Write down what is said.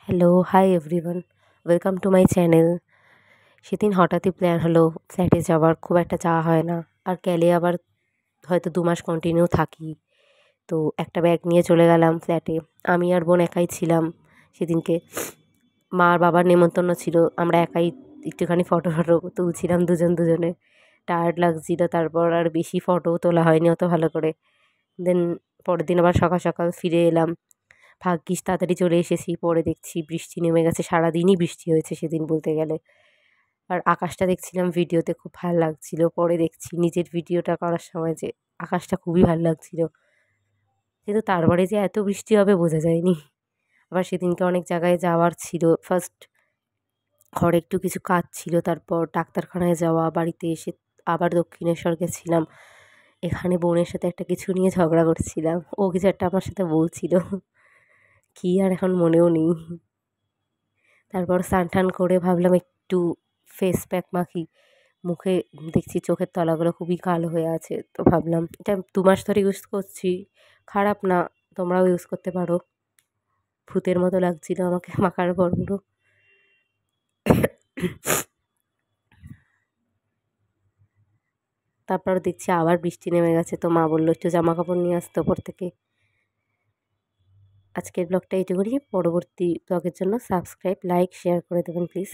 Hello, hi everyone. Welcome to my channel. সেদিন হঠাৎই plan হলো ফ্ল্যাটে যাওয়ার, খুব একটা যাওয়া হয় না। আর গেলে আবার হয়তো ২ মাস কন্টিনিউ থাকি। তো একটা ব্যাগ নিয়ে চলে গেলাম ফ্ল্যাটে। আমি আর বোন একাই ছিলাম সেদিনকে। মা আর বাবার নেমন্তন্ন ছিল। আমরা একাই একটুখানি ফটো-টটো তুলছিলাম দুজনে। টায়ার্ড লাগছিল, তারপর আর বেশি ফটোও তোলা হয়নি অত ভালো করে। দেন পরের দিন আবার সকাল ফিরে এলাম। ভাগ্যিস তাড়াতাড়ি চলে এসেছি। পরে দেখছি বৃষ্টি নেমে গেছে। সারাদিনই বৃষ্টি হয়েছে সেদিন বলতে গেলে। আর আকাশটা দেখছিলাম ভিডিওতে, খুব ভাল লাগছিল। পরে দেখছি নিজের ভিডিওটা করার সময় যে আকাশটা খুবই ভাল লাগছিল। কিন্তু তারপরে যে এত বৃষ্টি হবে বোঝা যায়নি। আবার সেদিনকে অনেক জায়গায় যাওয়ার ছিল। ফার্স্ট ঘরে একটু কিছু কাজ ছিল, তারপর ডাক্তারখানায় যাওয়া, বাড়িতে এসে আবার দক্ষিণেশ্বর গেছিলাম। এখানে বোনের সাথে একটা কিছু নিয়ে ঝগড়া করছিলাম। ও কিছু একটা আমার সাথে বলছিল। কী আর এখন মনেও নেই। তারপর স্নান-টান করে ভাবলাম একটু ফেস প্যাক মাখি। মুখে দেখছি চোখের তলাগুলো খুবই কালো হয়ে আছে। তো ভাবলাম এটা ২ মাস ধরে ইউজ করছি। খারাপ না, তোমরাও ইউজ করতে পারো। ভূতের মতো লাগছিল আমাকে মাখার পর পুরো। তারপর দেখছি আবার বৃষ্টি নেমে গেছে। তো মা বলল একটু জামাকাপড় নিয়ে আসতে ওপর থেকে। আজকের ব্লগটা এইটুকুনি। পরবর্তী ব্লগের জন্য সাবস্ক্রাইব, লাইক, শেয়ার করে দেবেন প্লিজ।